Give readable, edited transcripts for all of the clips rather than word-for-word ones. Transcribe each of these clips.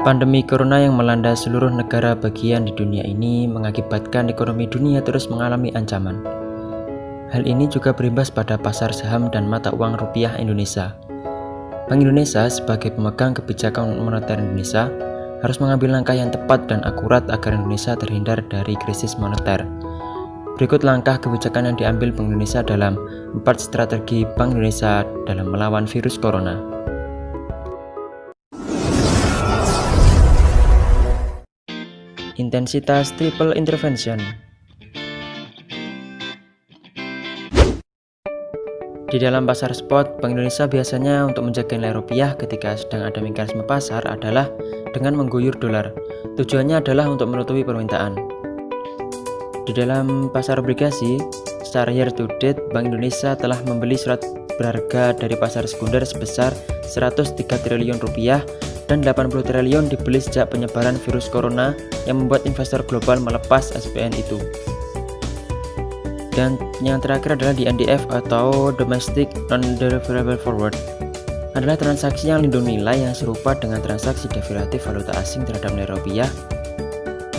Pandemi corona yang melanda seluruh negara bagian di dunia ini mengakibatkan ekonomi dunia terus mengalami ancaman. Hal ini juga berimbas pada pasar saham dan mata uang rupiah Indonesia. Bank Indonesia sebagai pemegang kebijakan moneter Indonesia harus mengambil langkah yang tepat dan akurat agar Indonesia terhindar dari krisis moneter. Berikut langkah kebijakan yang diambil Bank Indonesia dalam 4 strategi Bank Indonesia dalam melawan virus corona. Intensitas triple intervention. Di dalam pasar spot, Bank Indonesia biasanya untuk menjaga nilai rupiah ketika sedang ada mekanisme pasar adalah dengan mengguyur dolar. Tujuannya adalah untuk menutupi permintaan. Di dalam pasar obligasi, secara year to date, Bank Indonesia telah membeli surat berharga dari pasar sekunder sebesar 103 triliun rupiah dan 80 triliun dibeli sejak penyebaran virus corona yang membuat investor global melepas SPN itu. Dan yang terakhir adalah di NDF atau Domestic Non-Deliverable Forward, adalah transaksi yang lindung nilai yang serupa dengan transaksi derivatif valuta asing terhadap nilai rupiah,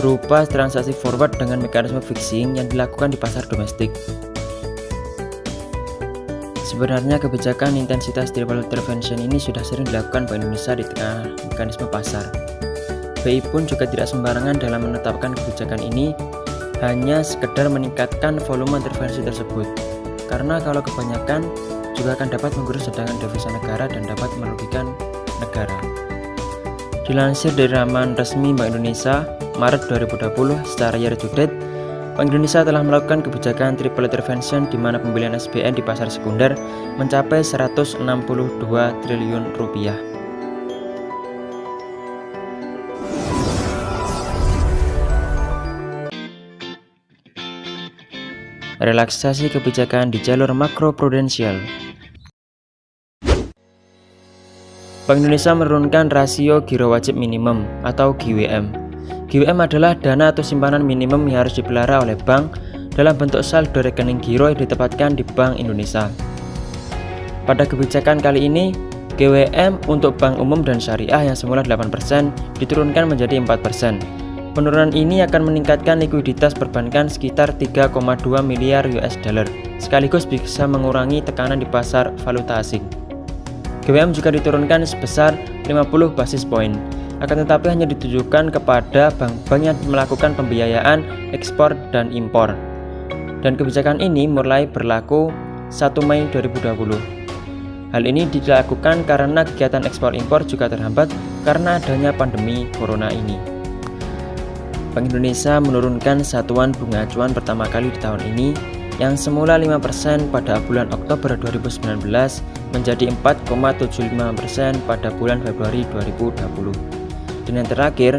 berupa transaksi forward dengan mekanisme fixing yang dilakukan di pasar domestik. Sebenarnya kebijakan intensitas triple intervention ini sudah sering dilakukan Bank Indonesia di tengah mekanisme pasar. BI pun juga tidak sembarangan dalam menetapkan kebijakan ini, hanya sekedar meningkatkan volume intervensi tersebut. Karena kalau kebanyakan juga akan dapat menggerus cadangan devisa negara dan dapat merugikan negara. Dilansir dari laman resmi Bank Indonesia, Maret 2020 secara year to date, Bank Indonesia telah melakukan kebijakan triple intervention di mana pembelian SBN di pasar sekunder mencapai 162 triliun rupiah. Relaksasi kebijakan di jalur makroprudensial. Bank Indonesia menurunkan rasio giro wajib minimum atau GWM. GWM adalah dana atau simpanan minimum yang harus dipelihara oleh bank dalam bentuk saldo rekening giro yang ditempatkan di Bank Indonesia. Pada kebijakan kali ini, GWM untuk bank umum dan syariah yang semula 8% diturunkan menjadi 4%. Penurunan ini akan meningkatkan likuiditas perbankan sekitar 3,2 miliar US dollar, sekaligus bisa mengurangi tekanan di pasar valuta asing. GWM juga diturunkan sebesar 50 basis point. Akan tetapi hanya ditujukan kepada bank-bank yang melakukan pembiayaan ekspor dan impor. Dan kebijakan ini mulai berlaku 1 Mei 2020. Hal ini dilakukan karena kegiatan ekspor impor juga terhambat karena adanya pandemi corona ini. Bank Indonesia menurunkan satuan bunga acuan pertama kali di tahun ini yang semula 5% pada bulan Oktober 2019 menjadi 4,75% pada bulan Februari 2020. Dan yang terakhir,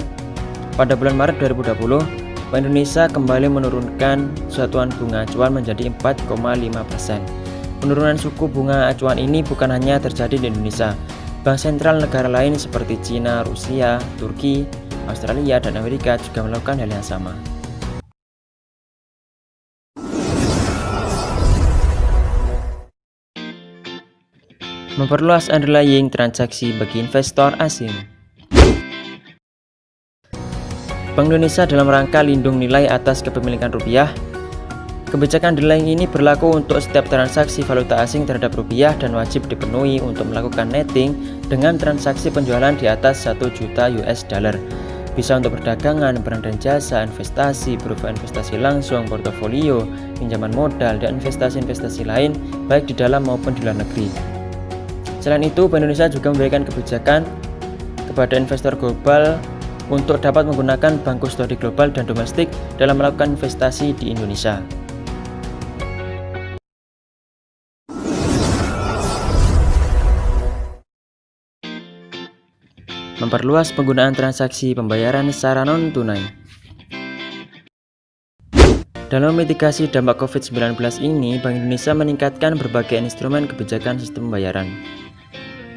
pada bulan Maret 2020, Bank Indonesia kembali menurunkan satuan bunga acuan menjadi 4,5%. Penurunan suku bunga acuan ini bukan hanya terjadi di Indonesia. Bank sentral negara lain seperti Cina, Rusia, Turki, Australia, dan Amerika juga melakukan hal yang sama. Memperluas underlying transaksi bagi investor asing. Bank Indonesia dalam rangka lindung nilai atas kepemilikan rupiah. Kebijakan underlying ini berlaku untuk setiap transaksi valuta asing terhadap rupiah dan wajib dipenuhi untuk melakukan netting dengan transaksi penjualan di atas 1 juta US dollar. Bisa untuk perdagangan, barang dan jasa, investasi, berupa investasi langsung, portofolio, pinjaman modal, dan investasi-investasi lain baik di dalam maupun di luar negeri. Selain itu, Bank Indonesia juga memberikan kebijakan kepada investor global untuk dapat menggunakan bank kustodi global dan domestik dalam melakukan investasi di Indonesia. Memperluas penggunaan transaksi pembayaran secara non-tunai. Dalam mitigasi dampak COVID-19 ini, Bank Indonesia meningkatkan berbagai instrumen kebijakan sistem pembayaran.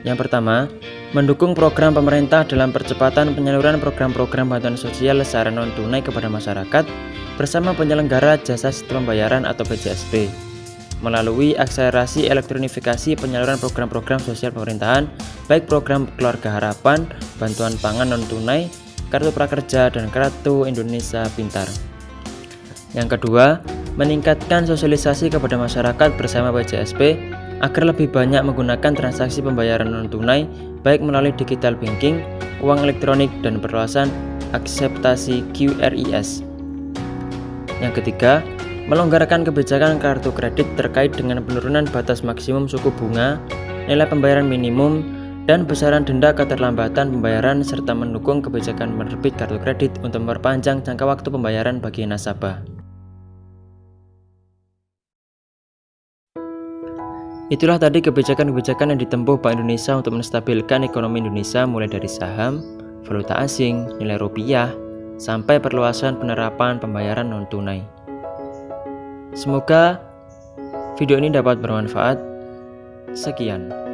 Yang pertama, mendukung program pemerintah dalam percepatan penyaluran program-program bantuan sosial secara non-tunai kepada masyarakat bersama penyelenggara jasa sistem pembayaran atau PJSP. melalui akselerasi elektronifikasi penyaluran program-program sosial pemerintahan, baik program Keluarga Harapan, bantuan pangan non-tunai, Kartu Prakerja, dan Kartu Indonesia Pintar. Yang kedua, meningkatkan sosialisasi kepada masyarakat bersama PJSP agar lebih banyak menggunakan transaksi pembayaran non-tunai, baik melalui digital banking, uang elektronik, dan perluasan akseptasi QRIS. Yang ketiga, melonggarkan kebijakan kartu kredit terkait dengan penurunan batas maksimum suku bunga, nilai pembayaran minimum, dan besaran denda keterlambatan pembayaran, serta mendukung kebijakan penerbit kartu kredit untuk memperpanjang jangka waktu pembayaran bagi nasabah. Itulah tadi kebijakan-kebijakan yang ditempuh Bank Indonesia untuk menstabilkan ekonomi Indonesia, mulai dari saham, valuta asing, nilai rupiah, sampai perluasan penerapan pembayaran non-tunai. Semoga video ini dapat bermanfaat. Sekian.